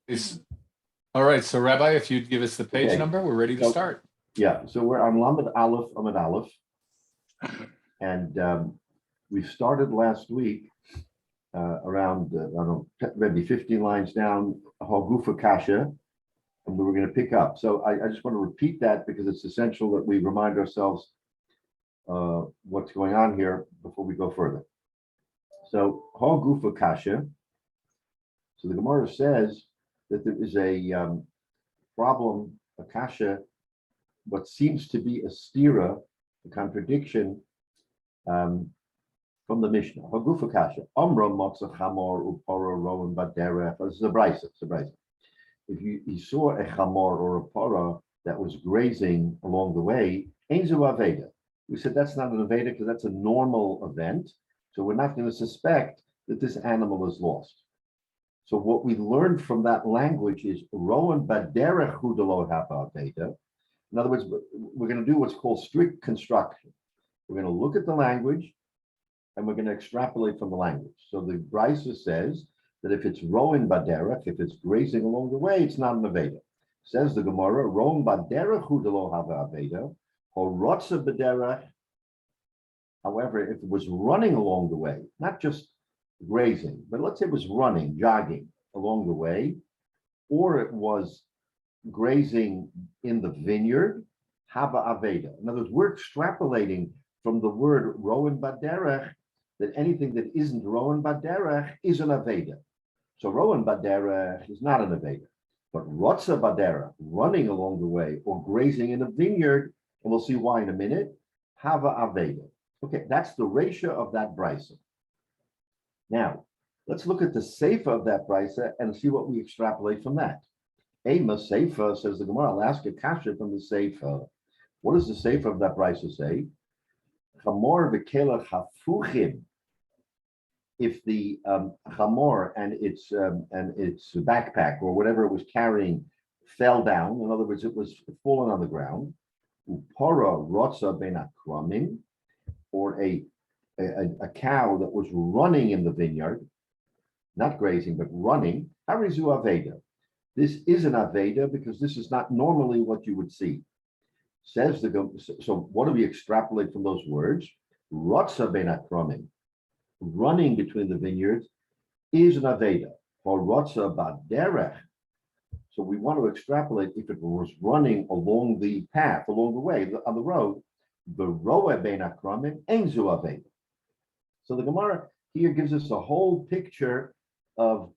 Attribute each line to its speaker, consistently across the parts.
Speaker 1: Is all right. So, Rabbi, if you'd give us the page
Speaker 2: Okay.
Speaker 1: number, we're ready to
Speaker 2: So-
Speaker 1: start.
Speaker 2: Yeah, so we're on Lamed Aleph, Amud Aleph. And we started last week around, I don't know, maybe 15 lines down, Hagufa Kasha, and we were going to pick up. So I just want to repeat that because it's essential that we remind ourselves what's going on here before we go further. So Hagufa Kasha. So the Gemara says that there is a problem, a kasha, what seems to be a stira, a contradiction from the Mishnah. Hagufa kasha. Amra matzah chamor upara rowan baderech. This is a brisa. It's a brisa. If you saw a chamor or a para that was grazing along the way, ein zu aveda. We said that's not an aveda because that's a normal event. So we're not going to suspect that this animal is lost. So what we learned from that language is rowan baderech hudalo haba aveda. In other words, we're going to do what's called strict construction. We're going to look at the language and we're going to extrapolate from the language. So the Brisa says that if it's rowan baderech, if it's grazing along the way, it's not an aveda. Says the Gemara, rowan baderech hudalo haba aveda, or rotza baderech. However, if it was running along the way, not just grazing, but let's say it was running, jogging along the way, or it was grazing in the vineyard, haba aveda. In other words, we're extrapolating from the word rowan baderech that anything that isn't rowan baderech is an aveda. So rowan baderech is not an aveda, but rotza baderech, running along the way or grazing in a vineyard, and we'll see why in a minute, hava aveda. Okay, that's the ratio of that brisa. Now, let's look at the seifa of that brisa and see what we extrapolate from that. Ema Seifa, says the Gemara. I'll ask a kasha from the Seifa. What does the Seifa of that brisa say? Chamor v'kela chafuchim. If the chamor and its backpack or whatever it was carrying fell down, in other words, it was fallen on the ground. Upara rotza ben akromim, or a cow that was running in the vineyard, not grazing but running. Harizu aveda. This is an aveda because this is not normally what you would see. Says the so what do we extrapolate from those words? Rotza ben akromim, running between the vineyards, is an aveda. Or rotza baderech. So we want to extrapolate if it was running along the path, along the way, on the road, the roa ben akromim ein zu aveda. So the Gemara here gives us a whole picture of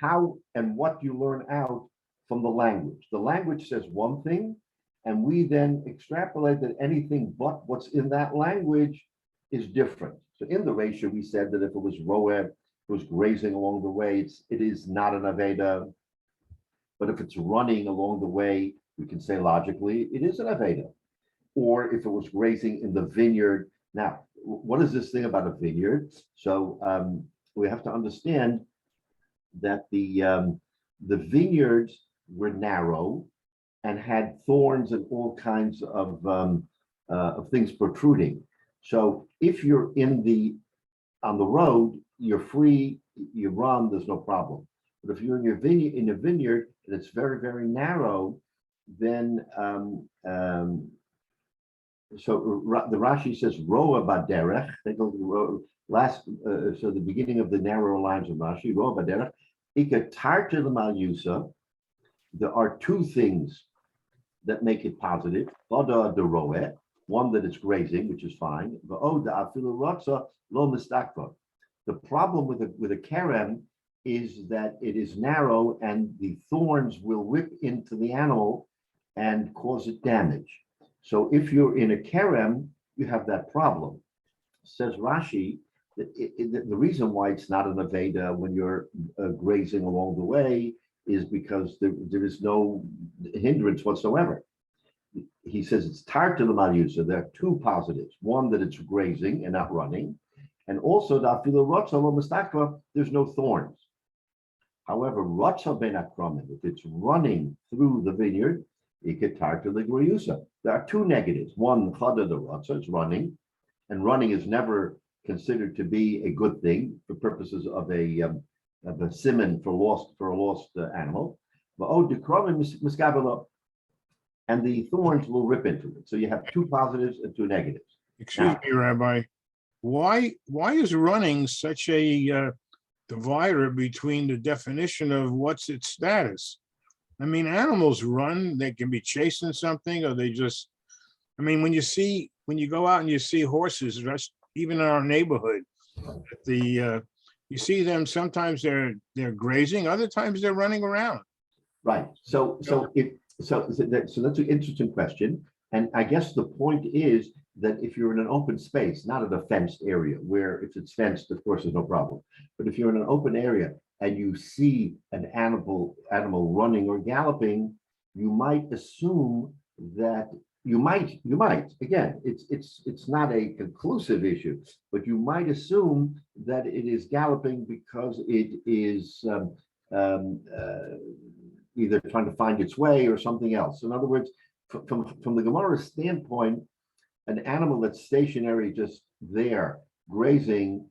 Speaker 2: how and what you learn out from the language. The language says one thing, and we then extrapolate that anything but what's in that language is different. So in the ratio, we said that if it was roeb, it was grazing along the way, it is not an aveda. But if it's running along the way, we can say logically, it is an aveda. Or if it was grazing in the vineyard. Now, what is this thing about a vineyard? So we have to understand that the vineyards were narrow and had thorns and all kinds of things protruding. So if you're on the road, you're free, you run, there's no problem. But if you're in a vineyard and it's very, very narrow, then so the Rashi says roa baderech. They go to so the beginning of the narrow lines of Rashi, roa baderech. Ikatar to the malyusa. There are two things that make it positive. Oda the roe, one that it's grazing, which is fine. The oda afilu rotza lo mistakva. The problem with a kerem is that it is narrow and the thorns will whip into the animal and cause it damage. So if you're in a kerem, you have that problem. Says Rashi, that the reason why it's not an aveda when you're grazing along the way is because there is no hindrance whatsoever. He says it's tar to the malyusa. There are two positives. One, that it's grazing and not running. And also, there's no thorns. However, rotza ben akromim, if it's running through the vineyard, there are two negatives. One, chada the rotza, it's running, and running is never considered to be a good thing for purposes of a the simon for a lost animal. And the thorns will rip into it. So you have two positives and two negatives.
Speaker 3: Excuse me, Rabbi. Why is running such a divider between the definition of what's its status? I mean, animals run, they can be chasing something, or they just, I mean, when you go out and you see horses, even in our neighborhood, you see them, sometimes they're grazing, other times they're running around.
Speaker 2: Right. So that's an interesting question. And I guess the point is that if you're in an open space, not in a fenced area, where if it's fenced, of course, there's no problem. But if you're in an open area and you see an animal running or galloping, you might assume that you might, again, it's not a conclusive issue, but you might assume that it is galloping because it is either trying to find its way or something else. In other words, from the Gemara's standpoint, an animal that's stationary, just there grazing,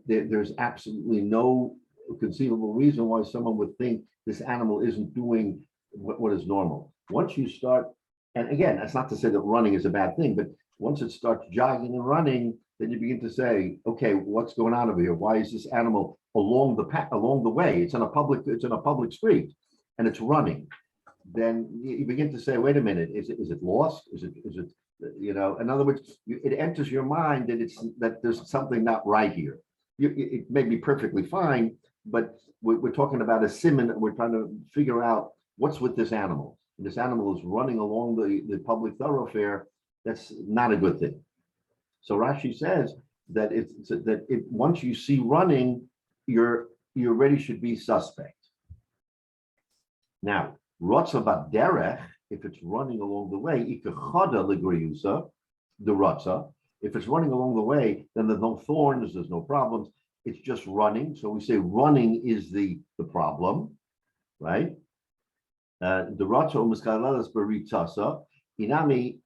Speaker 2: there's absolutely no conceivable reason why someone would think this animal isn't doing what is normal. Once you start, and again, that's not to say that running is a bad thing, but once it starts jogging and running, then you begin to say, okay, what's going on over here? Why is this animal along the way? It's in a public street, and it's running. Then you begin to say, wait a minute, is it lost? Is it in other words, it enters your mind that there's something not right here. It may be perfectly fine, but we're talking about a simon, and we're trying to figure out what's with this animal. And this animal is running along the public thoroughfare. That's not a good thing. So Rashi says that once you see running, you already should be suspect. Now, Rotza Baderech, if it's running along the way, Ikachoda Ligriusa, the Rotza. If it's running along the way, then there's no thorns, there's no problems. It's just running. So we say running is the problem, right? The Rotza Umaskalalas Baritasa. Inami,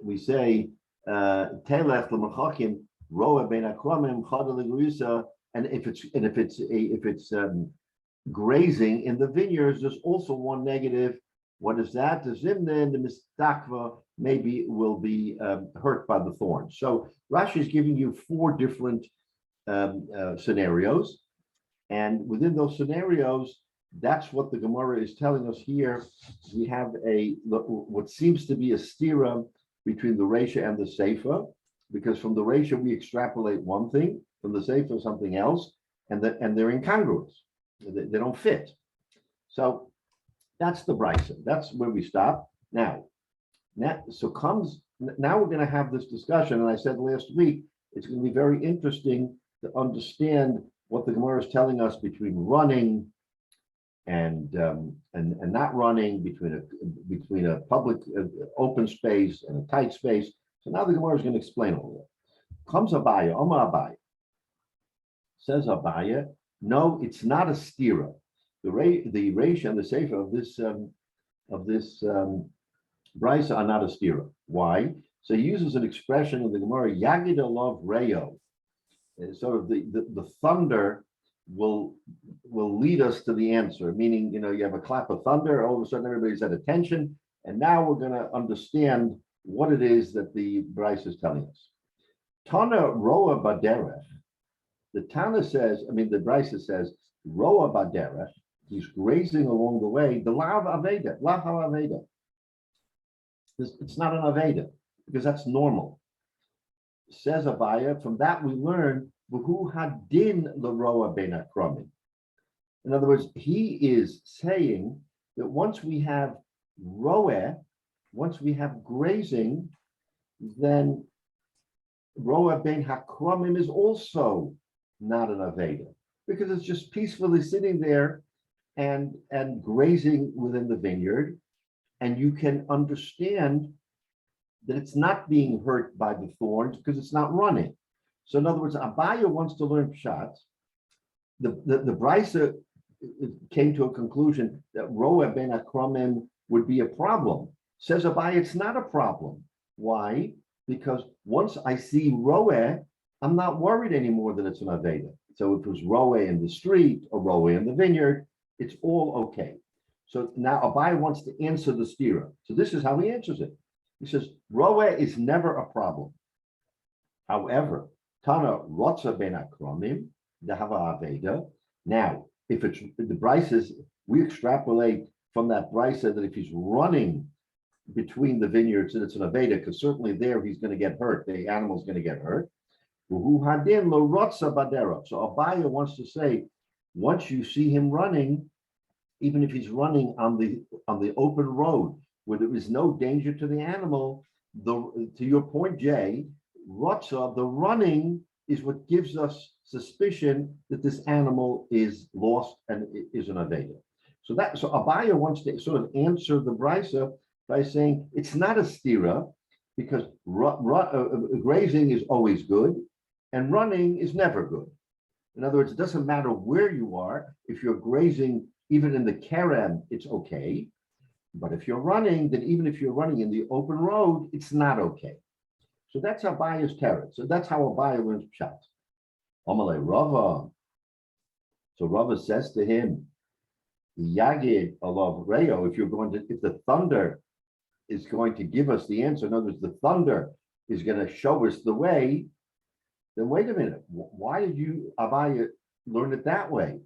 Speaker 2: we say Telech Lamachakim, Roa Ben Akromim, Choda Ligriusa, and if it's grazing in the vineyards, there's also one negative. What is that? The zimna and the mistakva maybe will be hurt by the thorns. So Rashi is giving you four different scenarios, and within those scenarios, that's what the Gemara is telling us here. We have what seems to be a stira between the Reisha and the Seifa, because from the Reisha we extrapolate one thing, from the Seifa something else, and they're incongruous. They don't fit. So that's the brisa. That's where we stop. Now we're going to have this discussion. And I said last week, it's going to be very interesting to understand what the Gemara is telling us between running and not running, between a public open space and a tight space. So now the Gemara is going to explain all that. Comes Abaya, Omar Abaya. Says Abaya, no, it's not a stira. The Reish and the Sefer of this brisa are not a stira. Why? So he uses an expression in the Gemara, Yagid Alav Reyo. Sort of the thunder will lead us to the answer. Meaning, you have a clap of thunder, all of a sudden everybody's at attention, and now we're going to understand what it is that the brisa is telling us. Tana Roa Baderech. The Tana says, the brisa says, Roa Baderech, he's grazing along the way, the Lav Aveda, Lav HaAveda. It's not an Aveda, because that's normal. Says Abaya, from that we learn, V'hu Hadin L'Roa Ben Akromim. In other words, he is saying that once we have Roa, once we have grazing, then Roa Ben Hakromim is also not an Aveda, because it's just peacefully sitting there and grazing within the vineyard, and you can understand that it's not being hurt by the thorns because it's not running. So in other words, Abaya wants to learn pshat. The brisa came to a conclusion that Roa Ben Akromim would be a problem. Says Abaya, it's not a problem. Why? Because once I see Roa, I'm not worried anymore that it's an Aveda. So if it was roe in the street or roe in the vineyard, it's all okay. So now Abai wants to answer the stira. So this is how he answers it. He says, roe is never a problem. However, Tana Rotza ben Akromim, the Hava Aveda. Now, if it's the Bryces, we extrapolate from that Brysa that if he's running between the vineyards and it's an Aveda, because certainly there he's going to get hurt, the animal's going to get hurt. So Abaya wants to say, once you see him running, even if he's running on the open road where there is no danger to the animal, to your point, Jay, Rotza, the running is what gives us suspicion that this animal is lost and is an Aveda. So Abaya wants to sort of answer the Brisa by saying it's not a stira because grazing is always good and running is never good. In other words, it doesn't matter where you are. If you're grazing, even in the kerem, it's okay. But if you're running, then even if you're running in the open road, it's not okay. So that's Abaya's terror. So that's how Abaya learns Pshat. Amalei Rava. So Rava says to him, Yagid alav Reo, if the thunder is going to give us the answer, in other words, the thunder is going to show us the way, then wait a minute. Why did you, Abaya, learn it that way?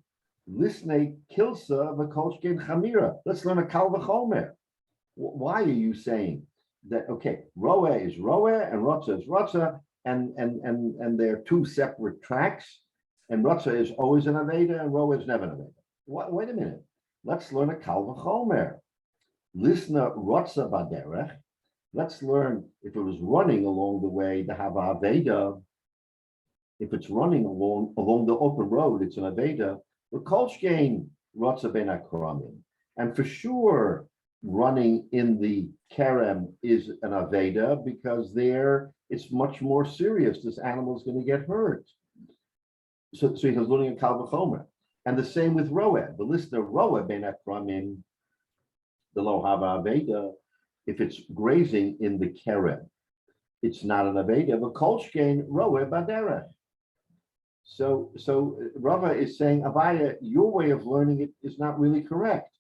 Speaker 2: Lisnei kilsa v'kolshken chamira. Let's learn a kal v'chomer. Why are you saying that? Okay, roe is roe and rotza is rotza, and they're two separate tracks. And rotza is always an aveda, and roe is never an aveda. Wait a minute. Let's learn a kal v'chomer. Lisna rotza baderech. Let's learn if it was running along the way to have a aveda. If it's running along the open road, it's an aveda. The kolshkein rotza ben akramim, and for sure, running in the kerem is an aveda because there it's much more serious. This animal is going to get hurt. So he was learning a kal v'chomer, and the same with roeh. The listener roeh ben akramim, the lo hava aveda. If it's grazing in the kerem, it's not an aveda. But kolshkein roeh baderech. So Rava is saying, Abaya, your way of learning it is not really correct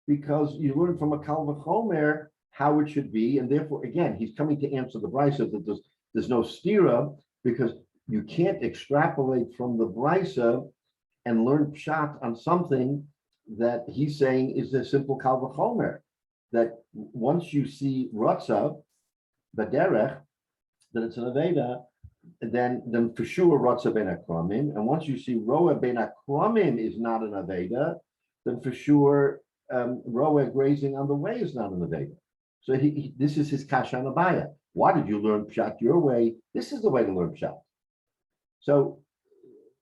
Speaker 2: because you learn from a kal v'chomer how it should be, and therefore, again, he's coming to answer the brisa that there's no stira because you can't extrapolate from the brisa and learn pshat on something that he's saying is a simple kal v'chomer. That once you see rotza, baderech, that it's an aveda. Then for sure rotza ben akramim, and once you see roa ben akramim is not an aveda, then for sure roa grazing on the way is not an aveda. So this is his kasha on Abaya. Why did you learn pshat your way? This is the way to learn pshat. So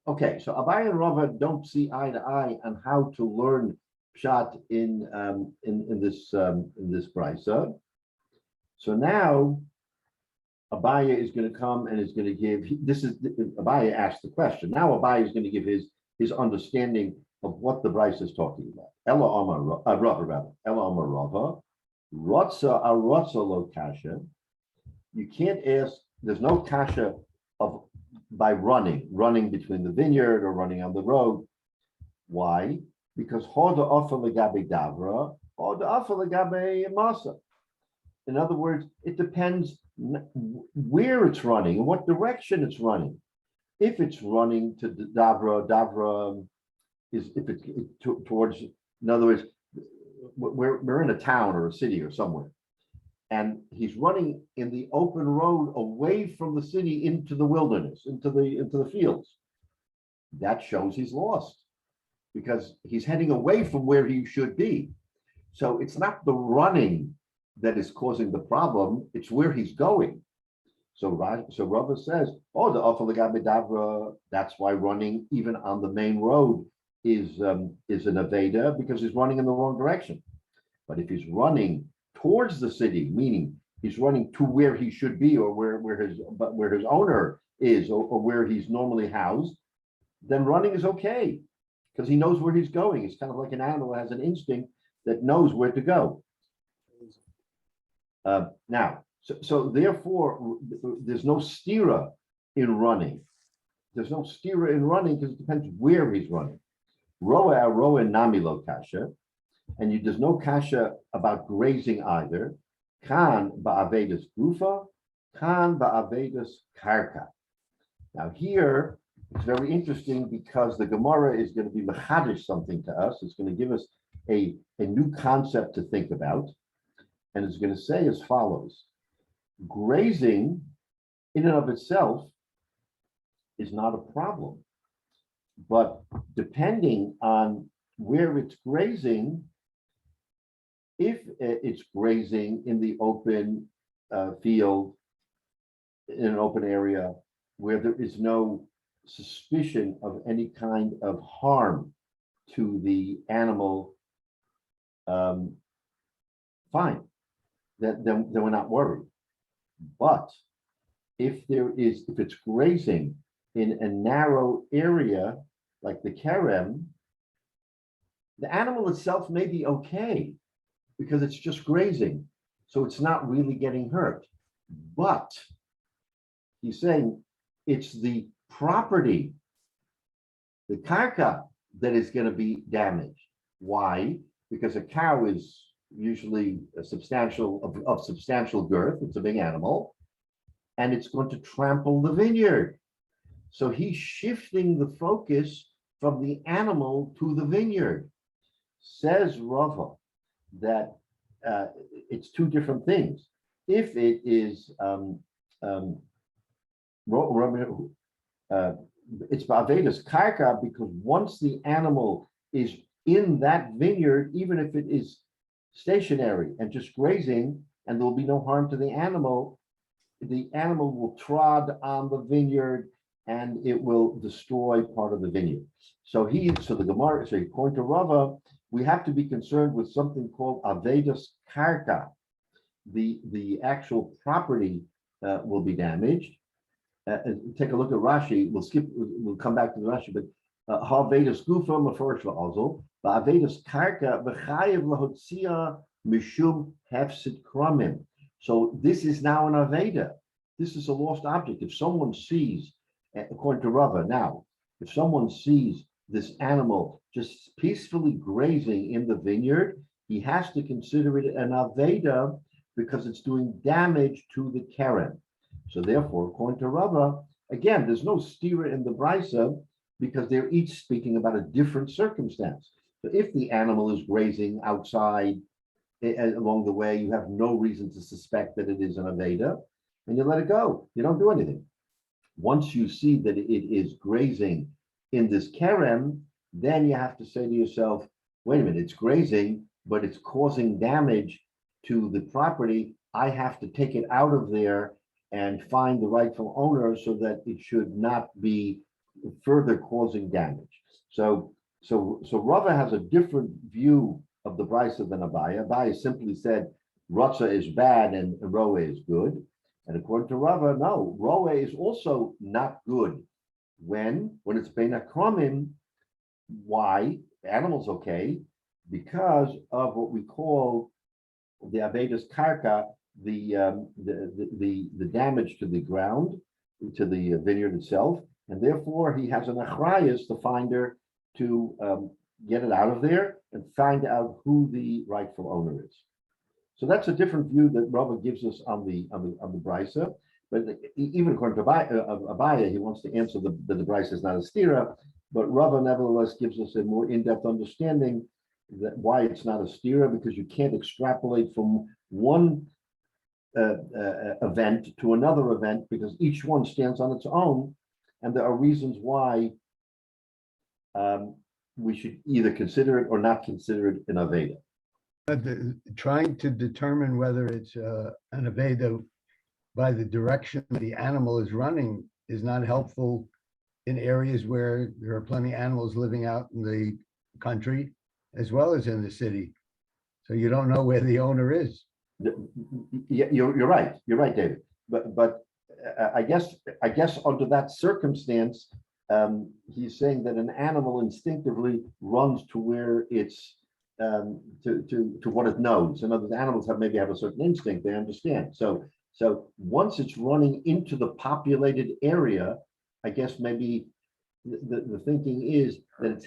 Speaker 2: okay, so Abaya and Rava don't see eye to eye on how to learn pshat in this brisa. So now Abaya is going to come and is going to give, Abaya asked the question. Now Abaya is going to give his understanding of what the Bryce is talking about. Ella Amar Rava, Ella Amar Rava, Rotza Arotza Lo Kasha. You can't ask, there's no kasha by running between the vineyard or running on the road. Why? Because Hoda Ofa Legabe Davra, Hoda Ofa Legabe Masa. In other words, it depends where it's running and what direction it's running. If it's running to Davra is if it's towards, in other words, we're in a town or a city or somewhere, and he's running in the open road away from the city into the wilderness, into the fields. That shows he's lost because he's heading away from where he should be. So it's not the running that is causing the problem, it's where he's going. So Rava says, oh, the Afalagabe Davra, that's why running even on the main road is an Aveda because he's running in the wrong direction. But if he's running towards the city, meaning he's running to where he should be or where his owner is or where he's normally housed, then running is okay because he knows where he's going. It's kind of like an animal that has an instinct that knows where to go. Now, so therefore, there's no stira in running. there's no stira in running because it depends where he's running. Roa nami lo kasha, and there's no kasha about grazing either. Kan ba'avedus gufa, kan ba'avedus karka. Now here, it's very interesting because the Gemara is going to be mechadish something to us. It's going to give us a new concept to think about. And it's going to say as follows. Grazing in and of itself is not a problem. But depending on where it's grazing, if it's grazing in the open field, in an open area where there is no suspicion of any kind of harm to the animal, fine, then we're not worried. But if it's grazing in a narrow area like the kerem, the animal itself may be okay because it's just grazing, so it's not really getting hurt. But he's saying it's the property, the karka, that is going to be damaged. Why? Because a cow is usually of substantial girth. It's a big animal, and it's going to trample the vineyard. So he's shifting the focus from the animal to the vineyard. Says Rava that it's two different things. If it is it's ba'avedus karka, because once the animal is in that vineyard, even if it is stationary and just grazing, and there will be no harm to the animal will trod on the vineyard and it will destroy part of the vineyard. So the Gemara, so according to Rava, we have to be concerned with something called avedus karka. The actual property will be damaged. Take a look at Rashi. We'll come back to the Rashi, but Havedus gufa mafarish va'azol, ba'avedus karka v'chayev lahotzia mishum hefsid kramim. So this is now an aveda. This is a lost object. If someone sees, according to Rava, now, if someone sees this animal just peacefully grazing in the vineyard, he has to consider it an aveda because it's doing damage to the kerem. So therefore, according to Rava, again, there's no stira in the brisa because they're each speaking about a different circumstance. So if the animal is grazing outside along the way, you have no reason to suspect that it is an aveda, and you let it go. You don't do anything. Once you see that it is grazing in this kerem, then you have to say to yourself, wait a minute, it's grazing, but it's causing damage to the property. I have to take it out of there and find the rightful owner so that it should not be further causing damage. So Rava has a different view of the brisa than Abaya. Abaya simply said Ratza is bad and Roe is good. And according to Rava, no, Roe is also not good when it's bein akramim. Why? The animal's okay because of what we call the avedus karka, the damage to the ground, to the vineyard itself, and therefore he has an achrayus, the finder, to get it out of there and find out who the rightful owner is. So that's a different view that Rava gives us on the brisa. But even according to Abaya, he wants to answer that the brisa is not a stira, but Rava nevertheless gives us a more in-depth understanding that why it's not a stira, because you can't extrapolate from one event to another event because each one stands on its own, and there are reasons why we should either consider it or not consider it an aveda.
Speaker 4: But trying to determine whether it's an aveda by the direction the animal is running is not helpful in areas where there are plenty of animals living out in the country as well as in the city. So you don't know where the owner is.
Speaker 2: Yeah, you're right. You're right, David. But I guess under that circumstance, he's saying that an animal instinctively runs to where it's to what it knows. And other animals maybe have a certain instinct, they understand. So once it's running into the populated area, I guess maybe the thinking is that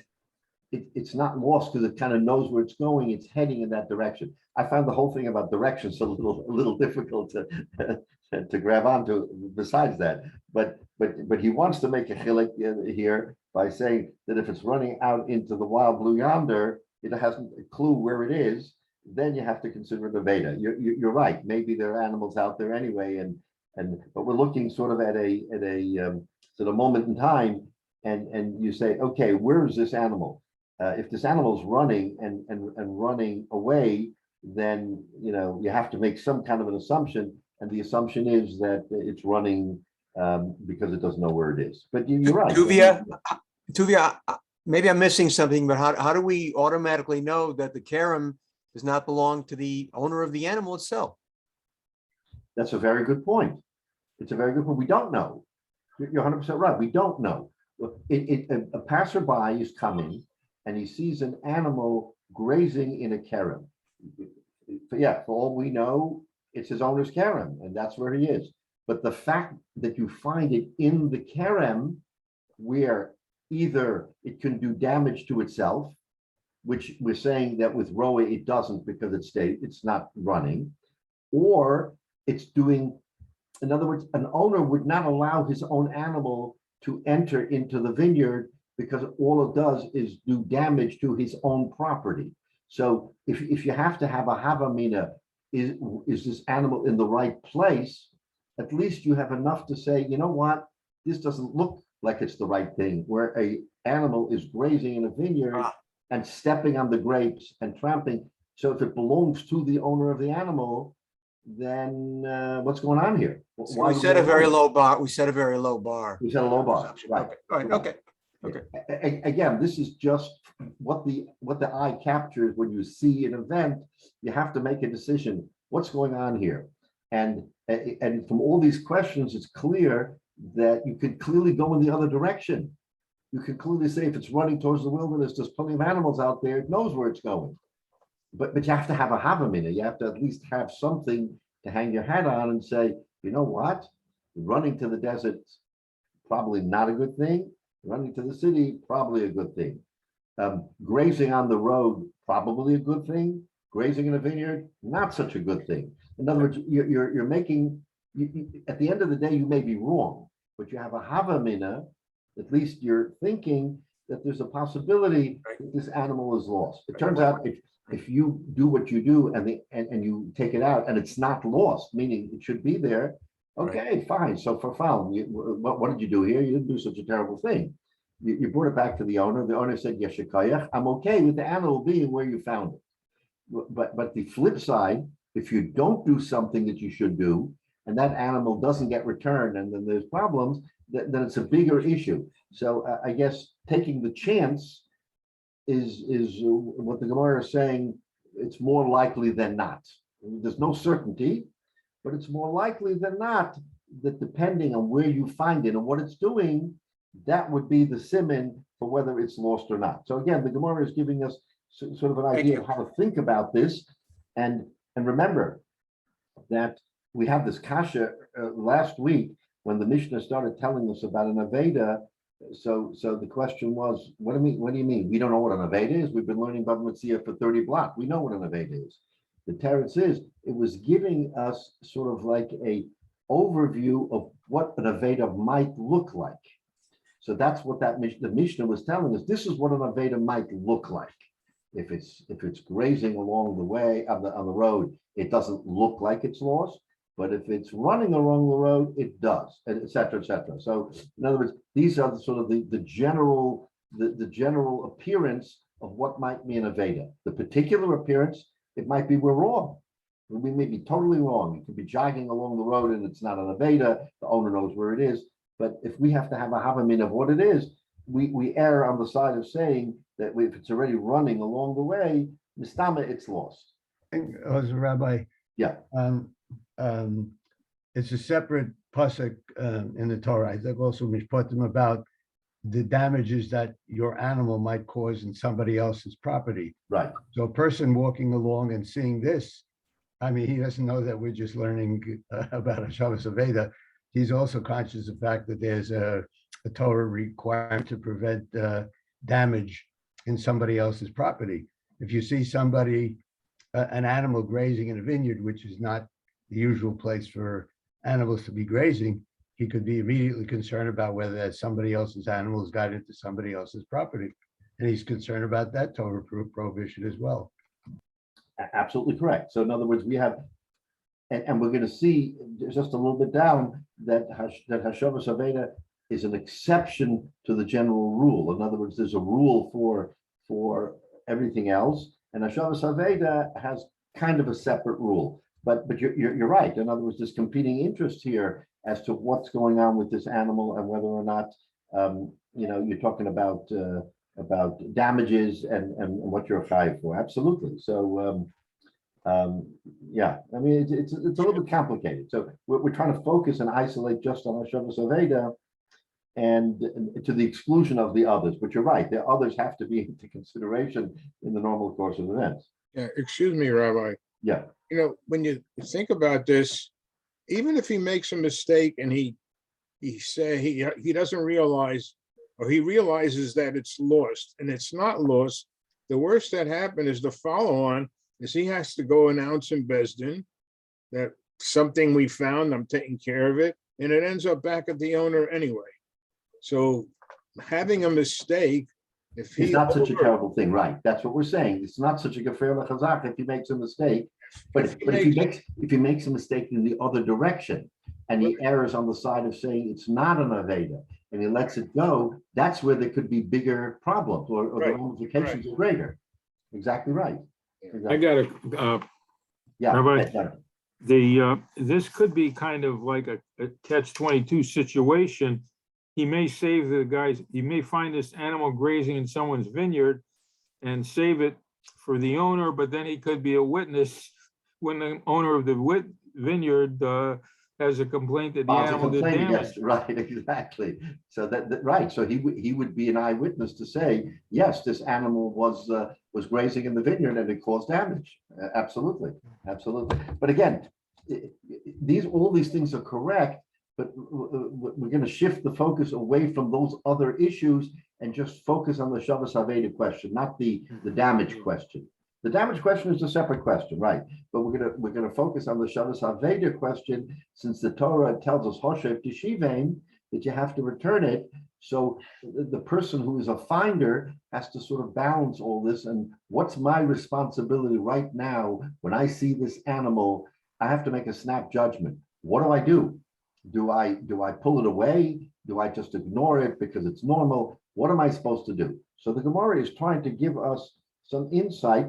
Speaker 2: it's not lost because it kind of knows where it's going. It's heading in that direction. I found the whole thing about directions a little difficult to grab onto. Besides that, but he wants to make a chilek here by saying that if it's running out into the wild blue yonder, it hasn't a clue where it is. Then you have to consider the Veda. You're right. Maybe there are animals out there anyway, but we're looking sort of at a sort of moment in time, and you say, okay, where is this animal? If this animal is running and running away, then you have to make some kind of an assumption, and the assumption is that it's running because it doesn't know where it is. But you're right.
Speaker 5: Tuvia, maybe I'm missing something, but how do we automatically know that the kerem does not belong to the owner of the animal itself?
Speaker 2: That's a very good point. It's a very good point. We don't know. You're 100% right. We don't know. A passerby is coming and he sees an animal grazing in a kerem. For all we know, it's his owner's kerem, and that's where he is. But the fact that you find it in the kerem, where either it can do damage to itself, which we're saying that with Roa it doesn't because it's not running, or it's doing, in other words, an owner would not allow his own animal to enter into the vineyard because all it does is do damage to his own property. So if you have to have a havamina, is this animal in the right place? At least you have enough to say, you know what, this doesn't look like it's the right thing, where a animal is grazing in a vineyard and stepping on the grapes and tramping. So if it belongs to the owner of the animal, then what's going on here?
Speaker 5: We set a very low bar. We set a very low bar.
Speaker 2: We set a low bar, right?
Speaker 5: Okay. All right. Okay.
Speaker 2: Again, this is just what the eye captures when you see an event. You have to make a decision. What's going on here? And from all these questions, it's clear that you could clearly go in the other direction. You can clearly say if it's running towards the wilderness, there's plenty of animals out there. It knows where it's going. But you have to have a havamina. You have to at least have something to hang your hat on and say, you know what? Running to the desert, probably not a good thing. Running to the city, probably a good thing. Grazing on the road, probably a good thing. Grazing in a vineyard, not such a good thing. In other words, you're making, at the end of the day, you may be wrong, but you have a havamina. At least you're thinking that there's a possibility that this animal is lost. It turns out if you do what you do and you take it out and it's not lost, meaning it should be there, okay, fine. So for fun, what did you do here? You didn't do such a terrible thing. You brought it back to the owner. The owner said, Yeshikayach, I'm okay with the animal being where you found it. But the flip side, if you don't do something that you should do, and that animal doesn't get returned, and then there's problems, then it's a bigger issue. So I guess taking the chance is what the Gemara is saying. It's more likely than not. There's no certainty, but it's more likely than not that depending on where you find it and what it's doing, that would be the siman for whether it's lost or not. So again, the Gemara is giving us sort of an idea of how to think about this. And remember that we had this kasha last week when the Mishnah started telling us about an Aveda. So the question was, what do you mean? We don't know what an Aveda is. We've been learning Bava Metzia for 30 blocks. We know what an Aveda is. The teretz is, it was giving us sort of like a overview of what an Aveda might look like. So that's what the Mishnah was telling us. This is what an Aveda might look like. If it's grazing along the way on the road, it doesn't look like it's lost. But if it's running along the road, it does, et cetera, et cetera. So in other words, these are the general appearance of what might be an Aveda. The particular appearance, it might be we're wrong. We may be totally wrong. You could be jogging along the road and it's not an Aveda. The owner knows where it is. But if we have to have a havamin of what it is, we err on the side of saying that if it's already running along the way, mistama, it's lost.
Speaker 4: As a rabbi,
Speaker 2: Yeah.
Speaker 4: It's a separate pasuk in the Torah. I think also mishpatim about the damages that your animal might cause in somebody else's property.
Speaker 2: Right.
Speaker 4: So a person walking along and seeing this, I mean, he doesn't know that we're just learning about a Shabbos Aveda. He's also conscious of the fact that there's a a Torah requirement to prevent damage in somebody else's property. If you see somebody, an animal grazing in a vineyard, which is not the usual place for animals to be grazing, he could be immediately concerned about whether that somebody else's animals got into somebody else's property. And he's concerned about that Torah prohibition as well.
Speaker 2: Absolutely correct. So in other words, we have, and we're going to see just a little bit down that Hashavas Aveda is an exception to the general rule. In other words, there's a rule for everything else, and Hashavas Aveda has kind of a separate rule. But you're right. In other words, there's competing interest here as to what's going on with this animal and whether or not you're talking about damages and what you're chayav for. Absolutely. So yeah, I mean it's a little bit complicated. So we're trying to focus and isolate just on Hashavas Aveda and to the exclusion of the others. But you're right, the others have to be into consideration in the normal course of events.
Speaker 3: Yeah, excuse me, Rabbi.
Speaker 2: Yeah.
Speaker 3: When you think about this, even if he makes a mistake and he doesn't realize, or he realizes that it's lost and it's not lost, the worst that happened is the follow-on is he has to go announce in Besdin that something we found, I'm taking care of it, and it ends up back at the owner anyway. So having a mistake, if
Speaker 2: It's not such a terrible thing, right? That's what we're saying. It's not such a gefer lechazak if he makes a mistake. But if he makes a mistake in the other direction and he errs on the side of saying it's not an Aveda and he lets it go, that's where there could be bigger problems or the ramifications are greater. Exactly right.
Speaker 6: I got a,
Speaker 2: Yeah.
Speaker 6: Rabbi, this could be kind of like a catch-22 situation. He may save the guys, he may find this animal grazing in someone's vineyard and save it for the owner, but then he could be a witness when the owner of the vineyard has a complaint that the animal did damage.
Speaker 2: Yes, right, exactly. So that right. So he would be an eyewitness to say, yes, this animal was grazing in the vineyard and it caused damage. Absolutely. But again, all these things are correct, but we're going to shift the focus away from those other issues and just focus on the Shavas Aveda question, not the damage question. The damage question is a separate question, right? But we're gonna focus on the Shavas Aveda question, since the Torah tells us Hoshev Tishivain, that you have to return it. So the person who is a finder has to sort of balance all this. And what's my responsibility right now when I see this animal? I have to make a snap judgment. What do? Do I pull it away? Do I just ignore it because it's normal? What am I supposed to do? So the Gemara is trying to give us some insight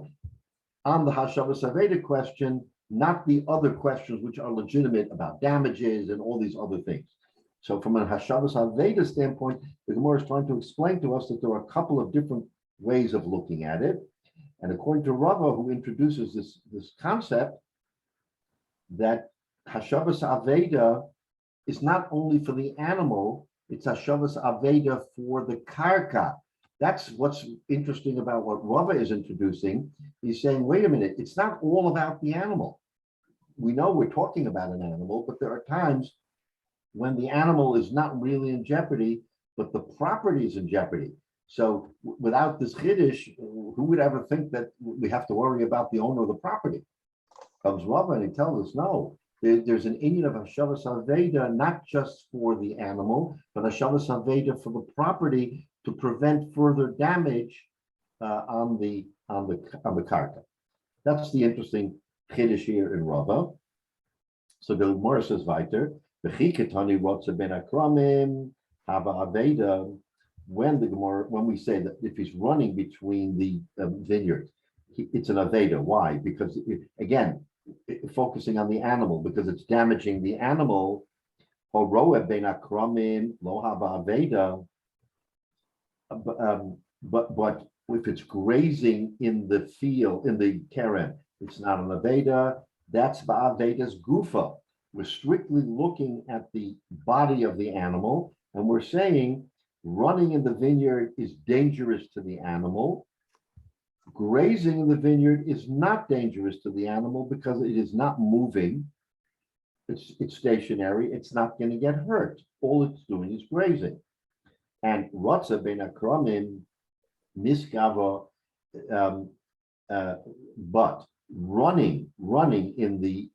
Speaker 2: on the Hashavas Aveda question, not the other questions which are legitimate about damages and all these other things. So from a Hashavas Aveda standpoint, the Gemara is trying to explain to us that there are a couple of different ways of looking at it. And according to Rava, who introduces this concept, that Hashavas Aveda is not only for the animal, it's Hashavas Aveda for the karka. That's what's interesting about what Rava is introducing. He's saying, wait a minute, it's not all about the animal. We know we're talking about an animal, but there are times when the animal is not really in jeopardy, but the property is in jeopardy. So without this chiddush, who would ever think that we have to worry about the owner of the property? Comes Rava and he tells us, no, there's an inyan of Hashavas Aveda, not just for the animal, but Hashavas Aveda for the property to prevent further damage on the karka. That's the interesting chiddush here in Rava. So the Gemara says weiter, v'chiketani rotze ben akramim hava aveda. When we say that if he's running between the vineyards, it's an aveda. Why? Because focusing on the animal, because it's damaging the animal. Horoeh ben akramim lo hava aveda. But if it's grazing in the field, in the keren, it's not an aveda. That's ba'aveda's gufa. We're strictly looking at the body of the animal, and we're saying running in the vineyard is dangerous to the animal. Grazing in the vineyard is not dangerous to the animal because it is not moving. It's stationary. It's not going to get hurt. All it's doing is grazing. and Rotza ben Akromim Miskava, but running in the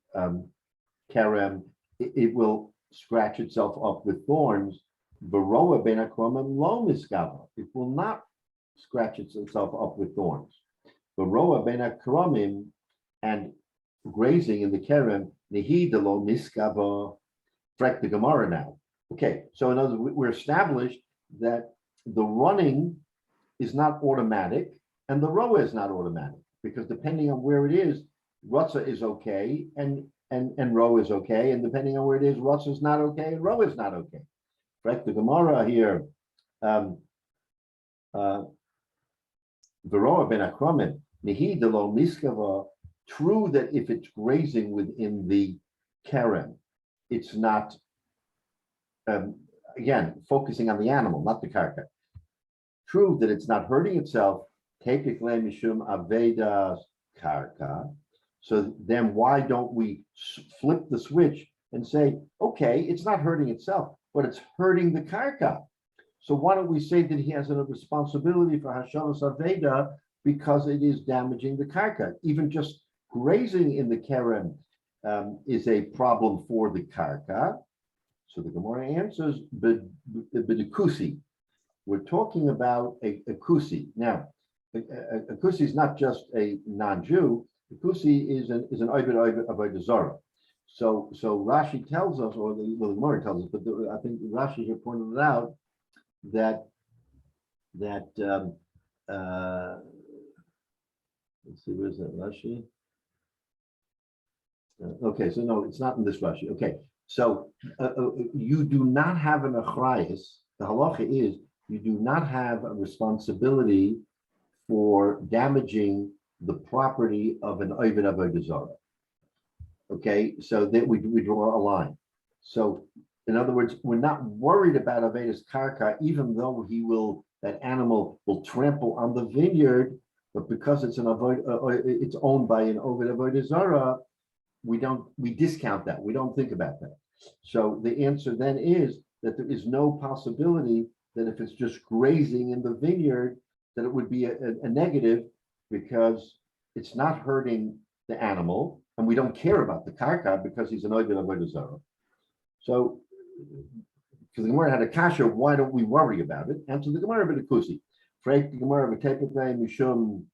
Speaker 2: Kerem, it will scratch itself up with thorns. Baroa ben Akromim lo Miskava, it will not scratch itself up with thorns. Baroa ben Akromim, and grazing in the Kerem, Nehidalo Miskava, frek the Gemara now. Okay, so in other words, we're established that the running is not automatic and the roa is not automatic, because depending on where it is, Rutza is okay and roa is okay, and depending on where it is, Rutza is not okay and roa is not okay. Right? The Gemara here, Veroa ben Akromim, Nehidalo Miskava, true that if it's grazing within the Kerem, it's not, again, focusing on the animal, not the karka. True that it's not hurting itself, Tepikle Mishum Avedas Karka. So then why don't we flip the switch and say, okay, it's not hurting itself, but it's hurting the karka. So why don't we say that he has a responsibility for Hashavas Aveda because it is damaging the karka? Even just grazing in the kerem is a problem for the karka. So the Gemara answers, B'dekusi. We're talking about a kusi. Now, a kusi is not just a non-Jew. A kusi is an Ovid Avodah Zarah. So Rashi tells us, or the Gemara tells us, but I think Rashi here pointed it out that let's see, where's that Rashi? Okay, so no, it's not in this Rashi. Okay, so you do not have an achrayus. The halacha is you do not have a responsibility for damaging the property of an Ovid Avodah Zarah. Okay, so that we draw a line. So in other words, we're not worried about Avedas Karka, even though that animal will trample on the vineyard, but because it's it's owned by an Ovid Avodah Zarah, we discount that. We don't think about that. So the answer then is that there is no possibility that if it's just grazing in the vineyard, that it would be a negative, because it's not hurting the animal, and we don't care about the karka because he's an Ovid Avodah Zarah. So, because the Gemara had a kasha, why don't we worry about it? Answer the Gemara b'dekusi. Freik the Gemara v'tepikle mishum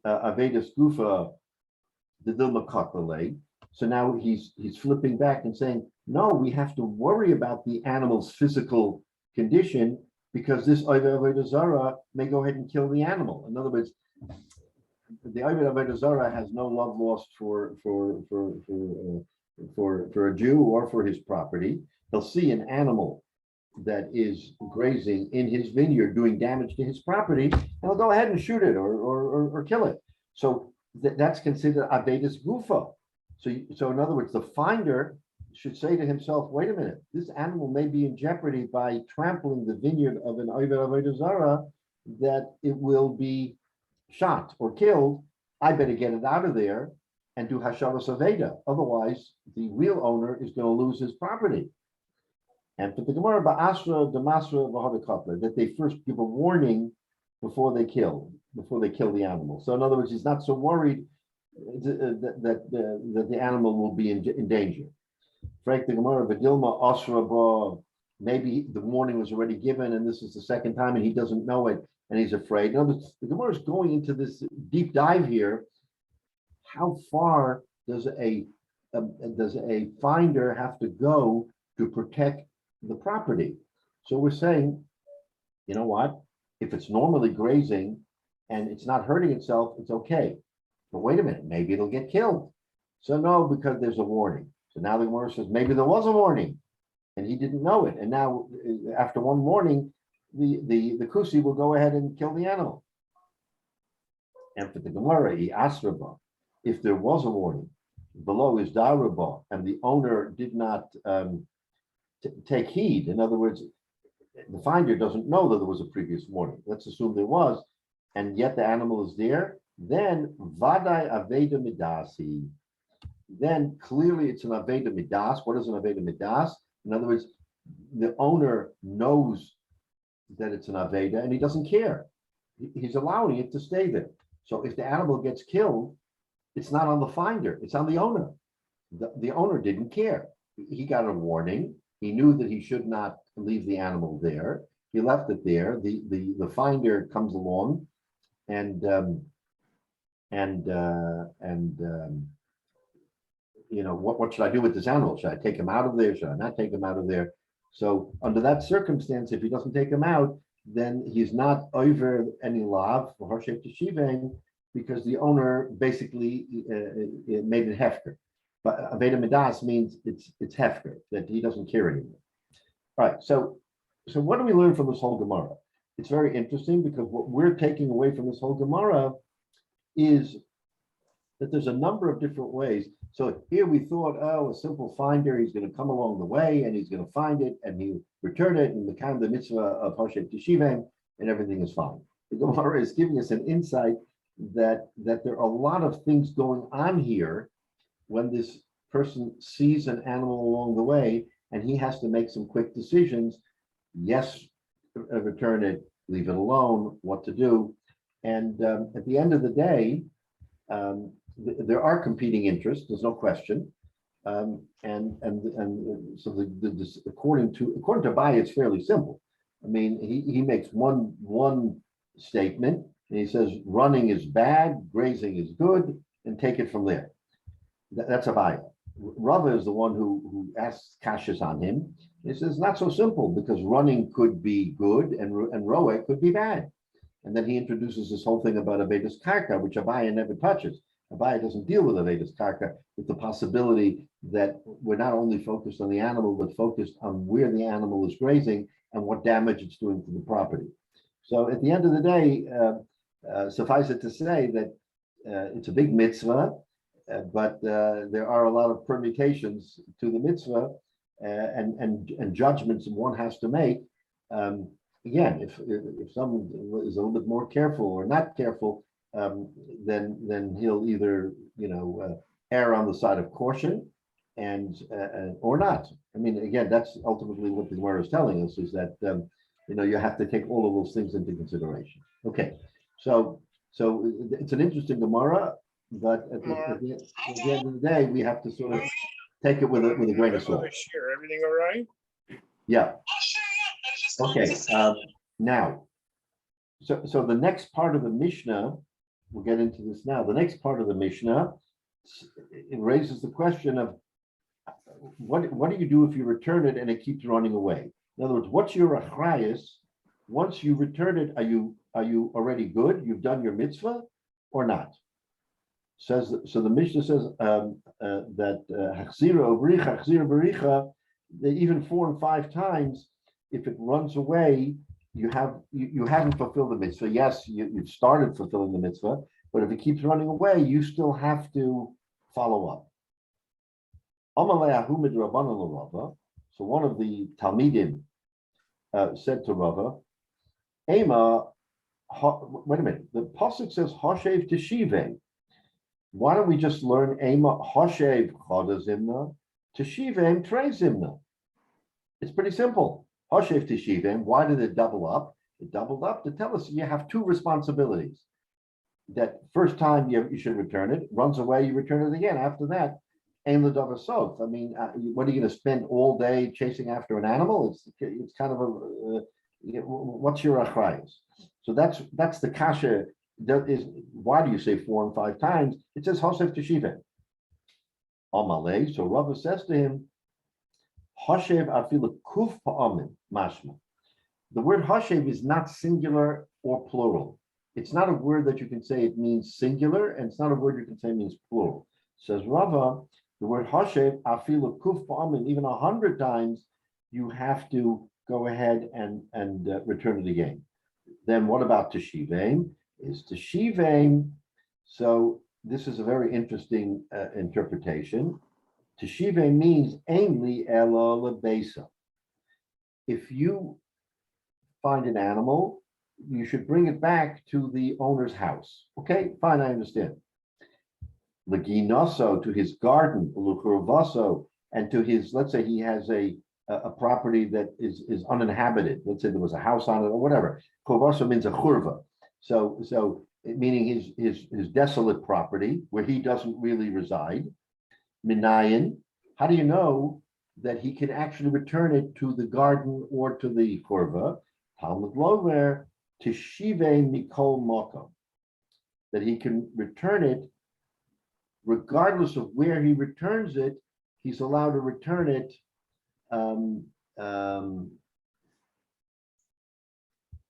Speaker 2: avedas gufa the dilma kakalei. So now he's flipping back and saying, no, we have to worry about the animal's physical condition because this Ovid Avodah Zarah may go ahead and kill the animal. In other words, the Ovid Avodah Zarah has no love lost for a Jew or for his property. He'll see an animal that is grazing in his vineyard doing damage to his property, and he'll go ahead and shoot it or kill it. So that's considered Avedas Gufa. So in other words, the finder should say to himself, wait a minute, this animal may be in jeopardy by trampling the vineyard of an Ovid Avodah Zarah, that it will be shot or killed. I better get it out of there and do Hashavas Aveda. Otherwise, the real owner is going to lose his property. And for the Gemara, Ba'asra, Damasra, V'Hadakapla, that they first give a warning before they kill the animal. So in other words, he's not so worried that the animal will be in danger. Frank the Gemara, Vadilma, Asra, maybe the warning was already given and this is the second time and he doesn't know it and he's afraid. In other words, the Gemara is going into this deep dive here. How far does a finder have to go to protect the property? So we're saying, you know what? If it's normally grazing and it's not hurting itself, it's okay. But wait a minute, maybe it'll get killed. So no, because there's a warning. So now the Gemara says maybe there was a warning and he didn't know it. And now after one warning, the kusi will go ahead and kill the animal. And for the Gemara, asraba, if there was a warning, below is daraba, and the owner did not take heed. In other words, the finder doesn't know that there was a previous warning. Let's assume there was, and yet the animal is there. Then vadai aveda midasi. Then clearly it's an aveda midas. What is an aveda midas? In other words, the owner knows that it's an Aveda and he doesn't care. He's allowing it to stay there. So if the animal gets killed, it's not on the finder, it's on the owner. The owner didn't care. He got a warning. He knew that he should not leave the animal there. He left it there. The finder comes along and what should I do with this animal? Should I take him out of there? Should I not take him out of there? So under that circumstance, if he doesn't take him out, then he's not over any lav for Hoshev Teshivim because the owner basically made it hefker. But Aveda Midas means it's hefker, that he doesn't care anymore. All right, so what do we learn from this whole Gemara? It's very interesting because what we're taking away from this whole Gemara is that there's a number of different ways. So here we thought, a simple finder, he's going to come along the way and he's going to find it and he'll return it and become the mitzvah of Hoshev Teshivim and everything is fine. The Gemara is giving us an insight that there are a lot of things going on here when this person sees an animal along the way and he has to make some quick decisions. Yes, return it, leave it alone, what to do. And at the end of the day, there are competing interests. There's no question, so according to Bava, it's fairly simple. I mean, he makes one statement, and he says running is bad, grazing is good, and take it from there. That's a Bava. Rava is the one who asks kashas on him. He says not so simple because running could be good and roe could be bad. And then he introduces this whole thing about Avedas Karka, which Abaya never touches. Abaya doesn't deal with Avedas Karka, with the possibility that we're not only focused on the animal, but focused on where the animal is grazing and what damage it's doing to the property. So at the end of the day, suffice it to say that it's a big mitzvah, but there are a lot of permutations to the mitzvah and judgments one has to make. Again, if someone is a little bit more careful or not careful, then he'll either err on the side of caution and or not. I mean, again, that's ultimately what the Gemara is telling us is that you have to take all of those things into consideration. Okay, so it's an interesting Gemara, but at the end of the day, we have to sort of take it with a grain of salt.
Speaker 3: Everything all right?
Speaker 2: Yeah. Okay. Now, so the next part of the Mishnah, we'll get into this now. The next part of the Mishnah, it raises the question of what do you do if you return it and it keeps running away? In other words, what's your achrayus? Once you return it, are you already good? You've done your mitzvah or not? So the Mishnah says that hachzira obericha, hachzira bericha, that even 4 and 5 times, if it runs away, you haven't fulfilled the mitzvah. Yes, you've started fulfilling the mitzvah, but if it keeps running away, you still have to follow up. So one of the Talmidim said to Rava, wait a minute, the pasuk says Hoshev Teshivim. Why don't we just learn Ema Hoshev Chodazimna Teshivim Trezimna? It's pretty simple. Hoshev Teshivim, why did it double up? It doubled up to tell us you have 2 responsibilities. That first time you should return it, runs away, you return it again. After that, Ein L'Davar Sof. I mean, what are you going to spend all day chasing after an animal? It's kind of what's your achrayus? So that's the kasha. Why do you say 4 and 5 times? It says Hoshev Teshivim. Amalei. So Rava says to him, Hoshev afilu kuf pa'amin mashma. The word Hoshev is not singular or plural. It's not a word that you can say it means singular, and it's not a word you can say it means plural. Says Rava, the word Hoshev afilu kuf pa'amin, even 100 times, you have to go ahead and return it again. Then what about Teshivim? Is Teshivim, so this is a very interesting interpretation. Teshivim means ainly elo lebesa. If you find an animal, you should bring it back to the owner's house. Okay, fine, I understand. Leginoso, to his garden, lukurvaso, and to his, let's say he has a a property that is uninhabited. Let's say there was a house on it or whatever. Churvasa means a churva. So meaning his desolate property where he doesn't really reside. Minayin, how do you know that he can actually return it to the garden or to the churva? Talmud Lover, Teshive Mikol Mokom, that he can return it regardless of where he returns it. He's allowed to return it.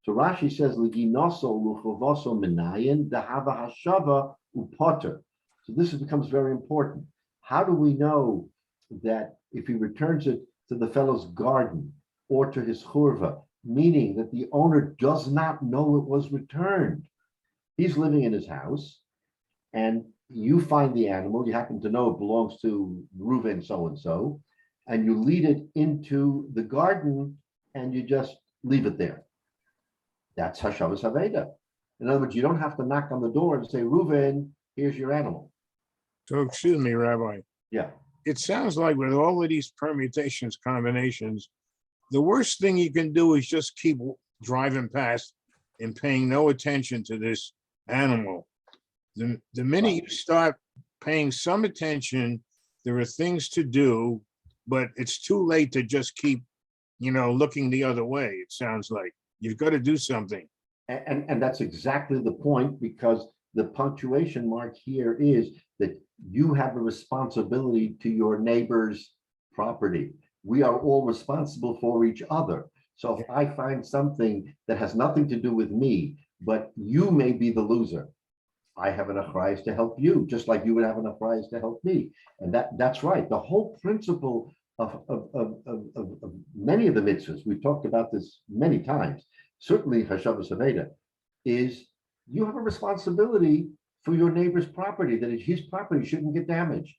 Speaker 2: So Rashi says, "Liginoso luchovoso minayin dahava hashava upoter." So this becomes very important. How do we know that if he returns it to the fellow's garden or to his churva, meaning that the owner does not know it was returned? He's living in his house, and you find the animal. You happen to know it belongs to Reuven so-and-so, and you lead it into the garden, and you just leave it there. That's Hashavas Haveda. In other words, you don't have to knock on the door and say, Reuven, here's your animal.
Speaker 3: So excuse me, Rabbi.
Speaker 2: Yeah.
Speaker 3: It sounds like with all of these permutations, combinations, the worst thing you can do is just keep driving past and paying no attention to this animal. The minute you start paying some attention, there are things to do, but it's too late to just keep, looking the other way. It sounds like you've got to do something.
Speaker 2: And that's exactly the point, because the punctuation mark here is that you have a responsibility to your neighbor's property. We are all responsible for each other. So if I find something that has nothing to do with me, but you may be the loser, I have an achrayus to help you, just like you would have an achrayus to help me. And that's right. The whole principle of many of the mitzvahs, we've talked about this many times, certainly Hashavas Haveda, is you have a responsibility for your neighbor's property, that his property shouldn't get damaged,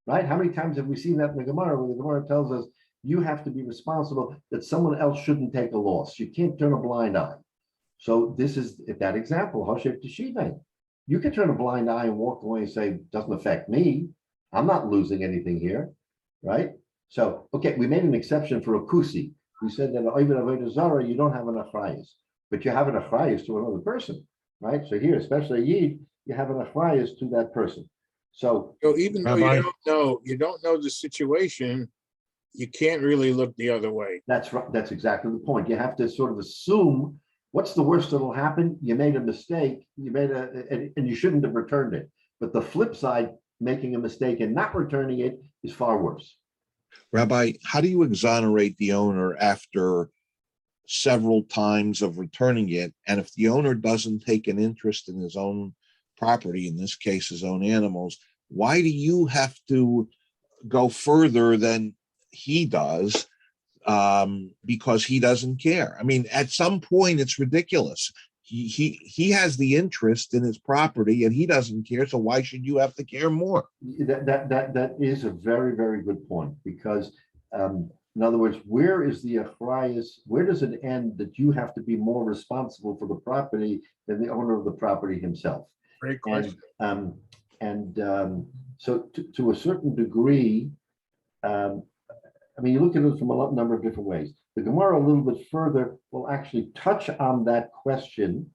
Speaker 2: right? How many times have we seen that in the Gemara, where the Gemara tells us you have to be responsible, that someone else shouldn't take a loss. You can't turn a blind eye. So this is that example, Hoshev Teshiveh. You can turn a blind eye and walk away and say, doesn't affect me. I'm not losing anything here, right? So, okay, we made an exception for a kusi. We said that even avodah zara, you don't have an achrayus, but you have an achrayus to another person, right? So here, especially Yid, you have an achrayus to that person. So
Speaker 3: even though you don't know the situation, you can't really look the other way.
Speaker 2: that's right. That's exactly the point. You have to sort of assume what's the worst that'll happen. You made a mistake. And you shouldn't have returned it. But the flip side, making a mistake and not returning it, is far worse.
Speaker 7: Rabbi, how do you exonerate the owner after several times of returning it? And if the owner doesn't take an interest in his own property, in this case, his own animals, why do you have to go further than he does? Because he doesn't care. I mean, at some point, it's ridiculous. He has the interest in his property and he doesn't care. So why should you have to care more?
Speaker 2: That is a very, very good point, because in other words, where is the achrayus? Where does it end that you have to be more responsible for the property than the owner of the property himself?
Speaker 3: Great question.
Speaker 2: So to a certain degree, I mean, you look at it from a number of different ways. The Gemara a little bit further will actually touch on that question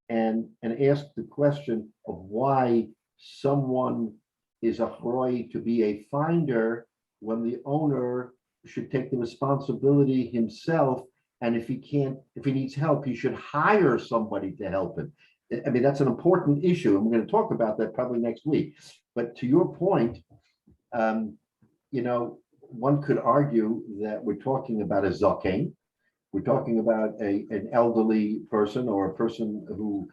Speaker 2: and ask the question of why someone is achroi to be a finder when the owner should take the responsibility himself. And if he needs help, he should hire somebody to help him. I mean, that's an important issue, and we're going to talk about that probably next week. But to your point, one could argue that we're talking about a zaken. We're talking about an elderly person, or a person who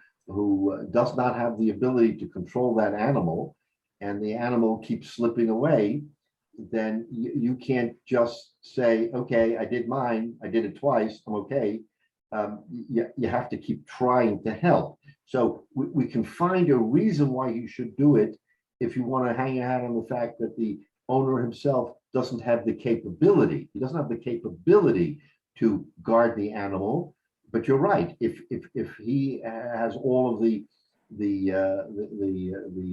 Speaker 2: does not have the ability to control that animal, and the animal keeps slipping away. Then you can't just say, okay, I did mine, I did it twice, I'm okay. You have to keep trying to help. So we can find a reason why you should do it if you want to hang your hat on the fact that the owner himself doesn't have the capability. He doesn't have the capability to guard the animal. But you're right. If he has all of the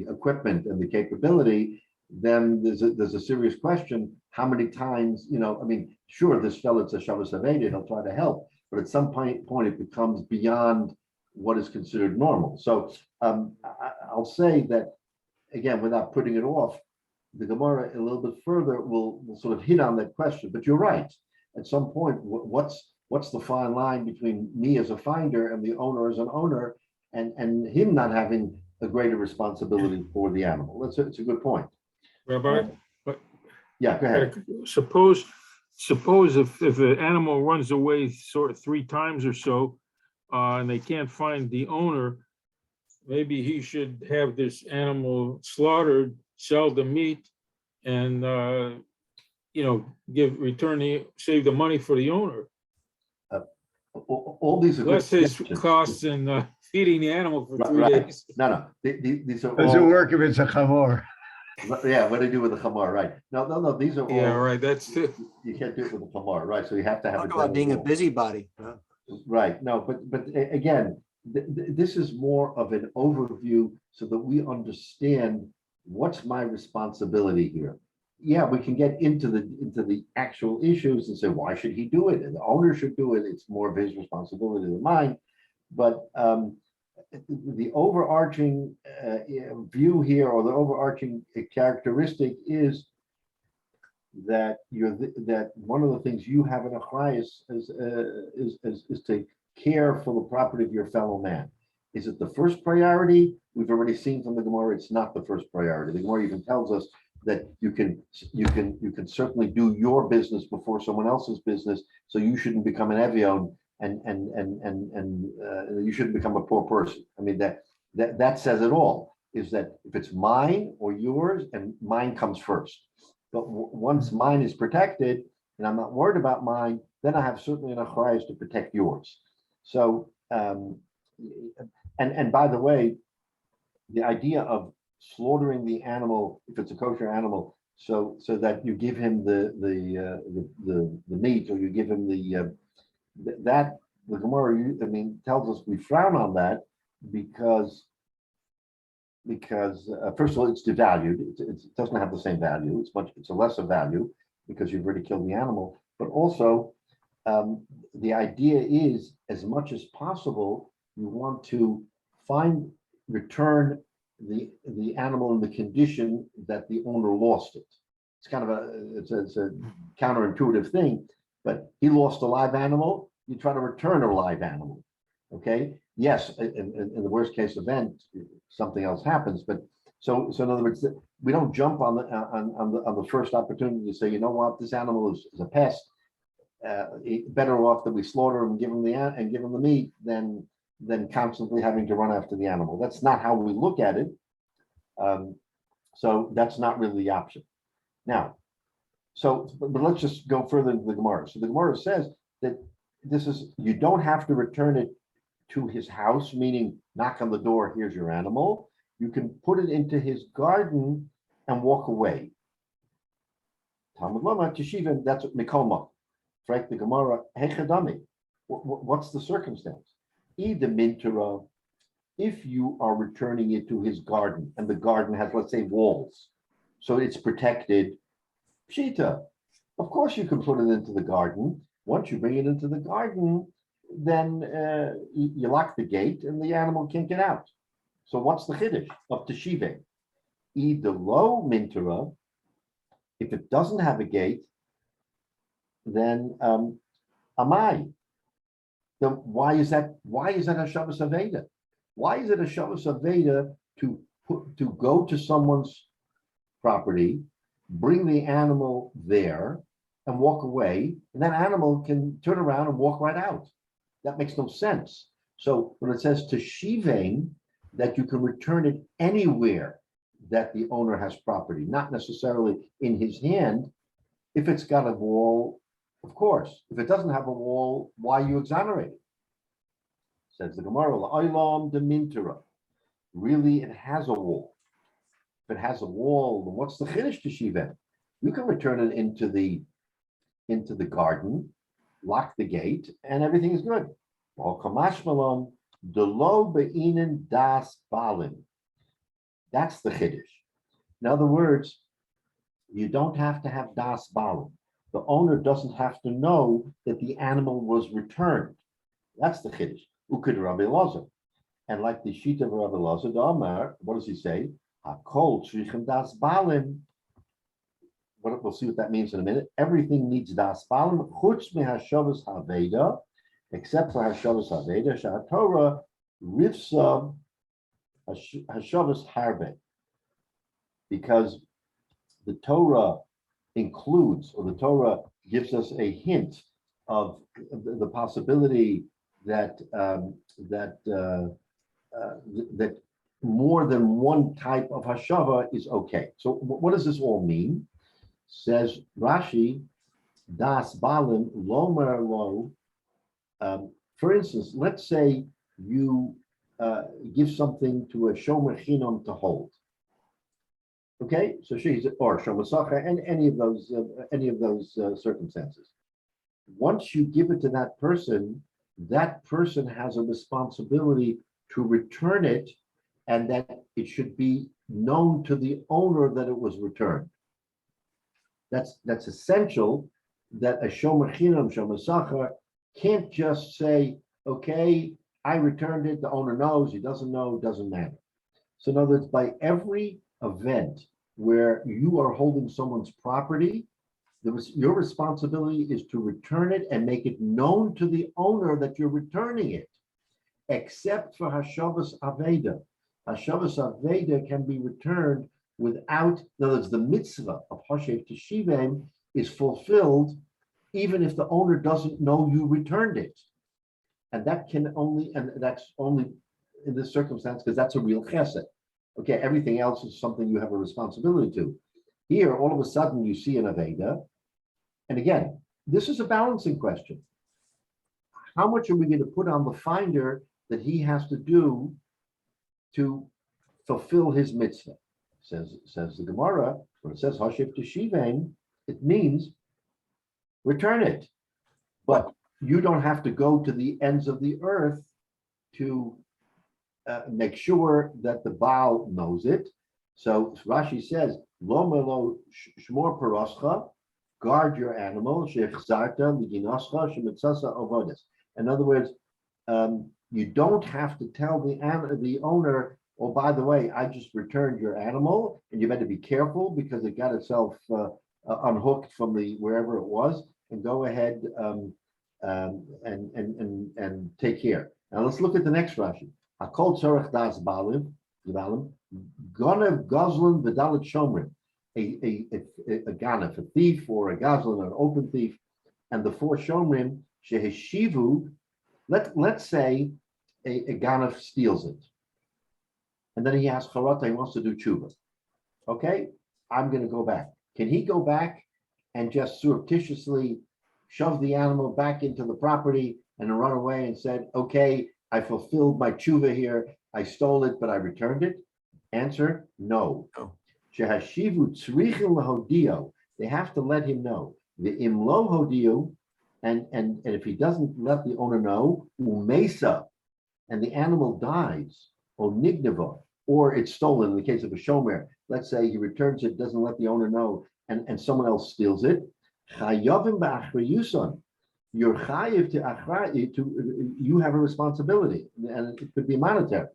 Speaker 2: equipment and the capability, then there's a serious question. How many times, I mean, sure, this fellow's a Shabbos Aveda, he'll try to help, but at some point it becomes beyond what is considered normal. So I'll say that, again, without putting it off, the Gemara a little bit further will sort of hit on that question. But you're right. At some point, what's the fine line between me as a finder and the owner as an owner, and him not having a greater responsibility for the animal? It's a good point.
Speaker 6: Rabbi,
Speaker 2: Yeah, go ahead.
Speaker 6: suppose if the animal runs away sort of 3 times or so, and they can't find the owner, maybe he should have this animal slaughtered, sell the meat, and save the money for the owner.
Speaker 2: All these are good
Speaker 6: Less his
Speaker 2: suggestions.
Speaker 6: costs in feeding the animal for 3
Speaker 2: Right.
Speaker 6: days.
Speaker 2: No. These are
Speaker 4: Doesn't
Speaker 2: all,
Speaker 4: work if it's a chamor.
Speaker 2: yeah, what do you do with the chamar? Right. No. These are all.
Speaker 6: Yeah, right, that's it.
Speaker 2: You can't do it with the chamar, right? So you have to have.
Speaker 5: Talk about being a busybody. Huh?
Speaker 2: Right, no, but again, this is more of an overview so that we understand what's my responsibility here. Yeah, we can get into the actual issues and say, why should he do it? And the owner should do it. It's more of his responsibility than mine. But the overarching view here, or the overarching characteristic, is that that one of the things you have in a chayis is to care for the property of your fellow man. Is it the first priority? We've already seen from the Gemara, it's not the first priority. The Gemara even tells us that you can certainly do your business before someone else's business, so you shouldn't become an evion and you shouldn't become a poor person. I mean, that says it all, is that if it's mine or yours, and mine comes first. But once mine is protected and I'm not worried about mine, then I have certainly enough rights to protect yours. So, and by the way, the idea of slaughtering the animal, if it's a kosher animal, so that you give him the meat, or you give him the Gemara, tells us we frown on that because first of all, it's devalued. It doesn't have the same value. It's a lesser value because you've already killed the animal. But also, the idea is, as much as possible, you want to return the animal in the condition that the owner lost it. It's kind of it's a counterintuitive thing, but he lost a live animal. You try to return a live animal. Okay. Yes, in the worst case event, something else happens. But so in other words, we don't jump on the first opportunity to say, you know what, this animal is a pest. Better off that we slaughter him and give him the meat than constantly having to run after the animal. That's not how we look at it. So that's not really the option. Now, but let's just go further into the Gemara. So the Gemara says that you don't have to return it to his house, meaning knock on the door, here's your animal. You can put it into his garden and walk away. Talmud Lama Teshivim, that's what Mikoma. Frank the Gemara, Hechadami. What's the circumstance? Either Mintara, if you are returning it to his garden, and the garden has, let's say, walls, so it's protected, Pshita, of course you can put it into the garden. Once you bring it into the garden, then you lock the gate and the animal can't get out. So what's the chiddush of Teshiveh? Either low Mintara, if it doesn't have a gate, then Amai. Then why is that a Shabbos Aveda? Why is it a Shabbos Aveda to go to someone's property, bring the animal there, and walk away, and that animal can turn around and walk right out? That makes no sense. So when it says to Shivain, that you can return it anywhere that the owner has property, not necessarily in his hand. If it's got a wall, of course. If it doesn't have a wall, why you exonerate it? Says the Gemara, La'olam de Mintara. Really, it has a wall. If it has a wall, then what's the chiddush to Shivain? You can return it into the garden, lock the gate, and everything is good. That's the chiddush. In other words, You don't have to have das balim. The owner doesn't have to know that the animal was returned. That's the chiddush. Ukid Rabbi Elazar. And like the Shita of Rabbi Elazar, the Amar, what does he say? Hakol tzrichem das balim. We'll see what that means in a minute. Everything needs das balim, chutz mehashavas haveda, except for hashavas haveda, sha'atorah rivsa hashavas harbe. Because the Torah includes, or the Torah gives us a hint of the possibility that that more than one type of hashava is okay. So what does this all mean? Says Rashi, das balim lomer lo. For instance, let's say you give something to a shomer chinam to hold. Okay, so she's or shomasacha, and any of those circumstances. Once you give it to that person has a responsibility to return it, and that it should be known to the owner that it was returned. That's essential. That a shomer chinam shomasacha can't just say, okay, I returned it. The owner knows. He doesn't know. It doesn't matter. So in other words, by every event where you are holding someone's property, your responsibility is to return it and make it known to the owner that you're returning it, except for Hashavas Aveda. Hashavas Aveda can be returned without, in other words, the mitzvah of Hashev Teshivim is fulfilled even if the owner doesn't know you returned it. And that's only in this circumstance because that's a real chesed. Okay, everything else is something you have a responsibility to. Here, all of a sudden, you see an Aveda. And again, this is a balancing question. How much are we going to put on the finder that he has to do to fulfill his mitzvah? Says the Gemara, when it says Hashiv Teshivim, it means return it. But you don't have to go to the ends of the earth to make sure that the Baal knows it. So Rashi says, Lo melo shmor paroscha, guard your animal, shechzarta liginascha shemitzasa avodas. In other words, you don't have to tell the owner, oh, by the way, I just returned your animal, and you better be careful because it got itself unhooked from wherever it was, and go ahead and take care. Now let's look at the next Rashi. Hakol tzorech das balim, gonev gazlan v'dalet shomrim. A ganef, a thief, or a gazlan, an open thief, and the four shomrim sheheshivu. Let's say a ganef steals it, and then he asks Charata, he wants to do tshuva. Okay, I'm going to go back. Can he go back and just surreptitiously shove the animal back into the property and run away and said, okay, I fulfilled my tshuva here, I stole it, but I returned it? Answer, no. Shehashivu tzrichim lahodio. They have to let him know. The imlo hodio, and if he doesn't let the owner know, umesa, and the animal dies, or nignava, or it's stolen in the case of a shomer. Let's say he returns it, doesn't let the owner know, and someone else steals it. Chayavim ba'achrayuson. You're chayiv to achray, you have a responsibility, and it could be monetary.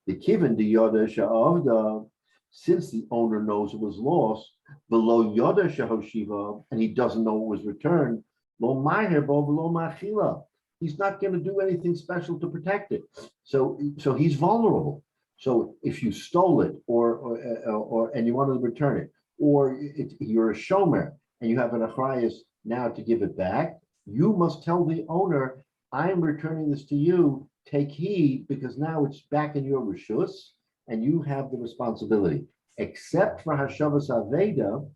Speaker 2: The kiven the yoda sha'avda, since the owner knows it was lost, below yoda shahoshiva, and he doesn't know it was returned, lo maher bo below machila. He's not going to do anything special to protect it. So he's vulnerable. So if you stole it, or and you want to return it, or you're a shomer and you have an achrayus now to give it back, you must tell the owner, I'm returning this to you, take heed, because now it's back in your rishus, and you have the responsibility. Except for Hashavas Aveda,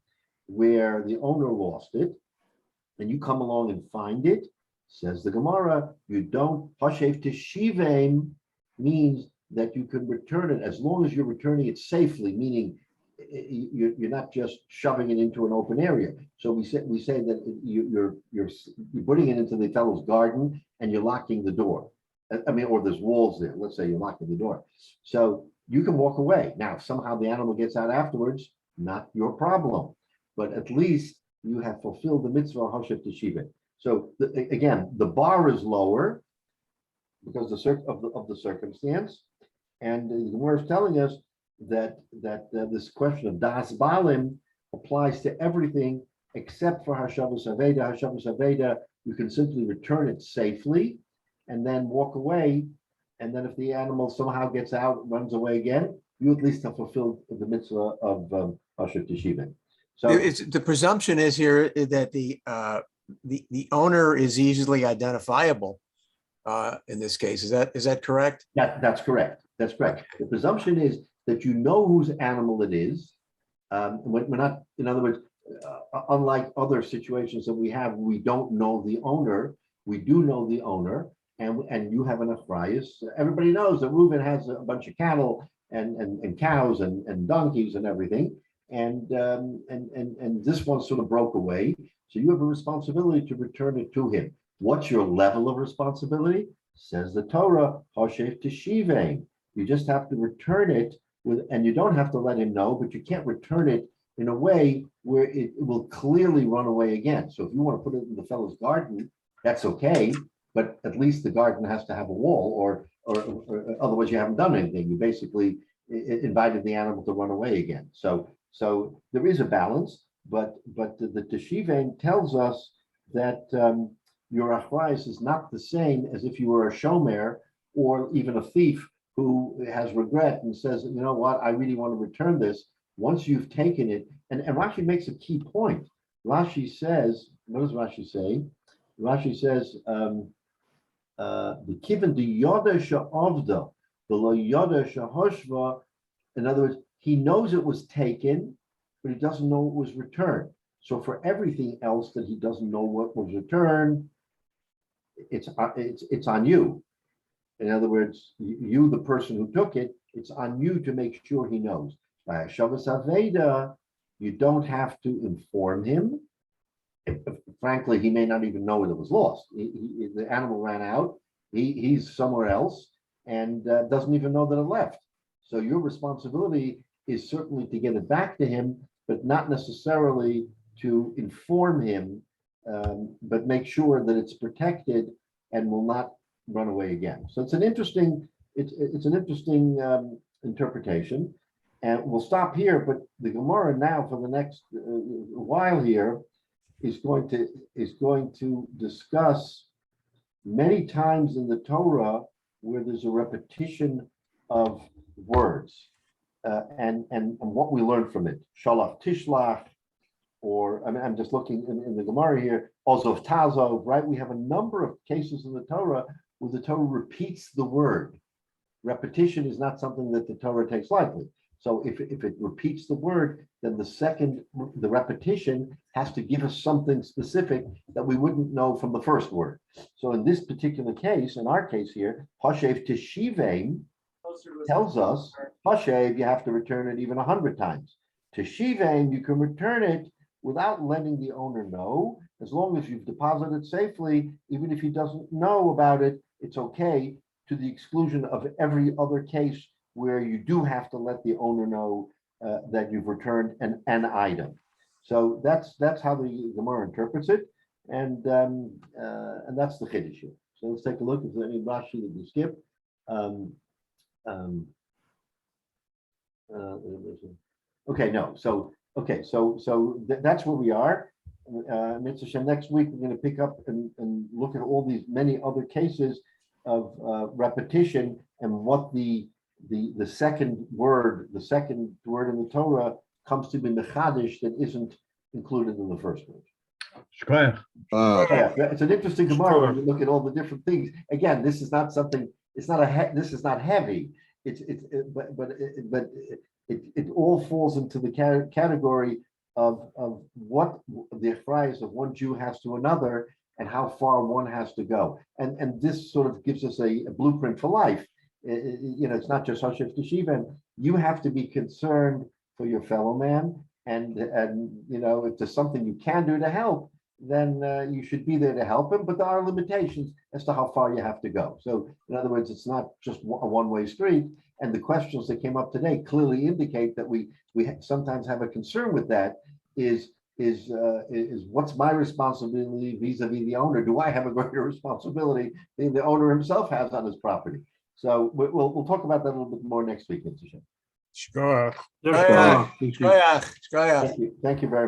Speaker 2: where the owner lost it, and you come along and find it, says the Gemara, you don't, Hashev Teshivim means that you can return it as long as you're returning it safely, meaning you're not just shoving it into an open area. So we say that you're putting it into the fellow's garden and you're locking the door. I mean, or there's walls there. Let's say you're locking the door. So you can walk away. Now, if somehow the animal gets out afterwards, not your problem. but at least you have fulfilled the mitzvah Hoshev Teshiva. So again, the bar is lower because of the circumstance, and the Gemara is telling us that this question of das balim applies to everything except for Hashavas Aveda. Hashavas Aveda, you can simply return it safely and then walk away. And then if the animal somehow gets out, runs away again, you at least have fulfilled the mitzvah of Hoshev Teshiva. So
Speaker 5: The presumption is here that the owner is easily identifiable in this case. Is that correct?
Speaker 2: that's correct. That's correct. The presumption is that you know whose animal it is. We're not, in other words, unlike other situations that we have, we don't know the owner. We do know the owner, and you have an achrayus. Everybody knows that Reuben has a bunch of cattle and cows and donkeys and everything, and this one sort of broke away. So you have a responsibility to return it to him. What's your level of responsibility? Says the Torah, Hoshev Teshiva. You just have to return it and you don't have to let him know, but you can't return it in a way where it will clearly run away again. So if you want to put it in the fellow's garden, that's okay, but at least the garden has to have a wall, or otherwise you haven't done anything. You basically invited the animal to run away again. So there is a balance, but the Teshiva tells us that your achrayus is not the same as if you were a shomer or even a thief who has regret and says, you know what, I really want to return this. Once you've taken it, and Rashi makes a key point. Rashi says, what does Rashi say? Rashi says, the kiven the yoda sha'avda, the lo yoda sha'hoshva. In other words, he knows it was taken, but he doesn't know it was returned. So for everything else that he doesn't know what was returned, it's on you. In other words, you, the person who took it, it's on you to make sure he knows. By Hashavas Aveda, you don't have to inform him. Frankly, he may not even know that it was lost. The animal ran out. He's somewhere else and doesn't even know that it left. So your responsibility is certainly to get it back to him, but not necessarily to inform him, but make sure that it's protected and will not run away again. So it's an interesting interpretation, and we'll stop here. But the Gemara now for the next while here is going to discuss many times in the Torah where there's a repetition of words, and what we learn from it. Shalach tishlach, or I'm just looking in the Gemara here. Ozov tazov, right? We have a number of cases in the Torah where the Torah repeats the word. Repetition is not something that the Torah takes lightly. So if it repeats the word, then the repetition has to give us something specific that we wouldn't know from the first word. So in this particular case, in our case here, Hoshev Teshiva tells us, Hoshev, you have to return it even 100 times. Teshiva, you can return it without letting the owner know, as long as you've deposited it safely. Even if he doesn't know about it, it's okay, to the exclusion of every other case where you do have to let the owner know that you've returned an item. So that's how the Gemara interprets it, and that's the Chiddush here. So let's take a look. Is there any Rashi that we skip? Okay, no. So that's where we are. Mitzvah Shem, next week we're going to pick up and look at all these many other cases of repetition and what the second word in the Torah comes to be mechadish that isn't included in the first word. Yeah, it's an interesting Gemara when you look at all the different things. Again, this is not something. It's not this is not heavy. But it all falls into the category of what the achrayus of one Jew has to another and how far one has to go. And this sort of gives us a blueprint for life. It's not just Hoshev Teshiva. You have to be concerned for your fellow man, and if there's something you can do to help, then you should be there to help him. But there are limitations as to how far you have to go. So in other words, it's not just a one-way street. And the questions that came up today clearly indicate that we sometimes have a concern with that. Is is what's my responsibility vis-a-vis the owner? Do I have a greater responsibility than the owner himself has on his property? So we'll talk about that a little bit more next week, Mr. Chairman.
Speaker 3: Sure.
Speaker 6: Yes,
Speaker 5: Shkoyach, shkoyach.
Speaker 2: Thank you very much.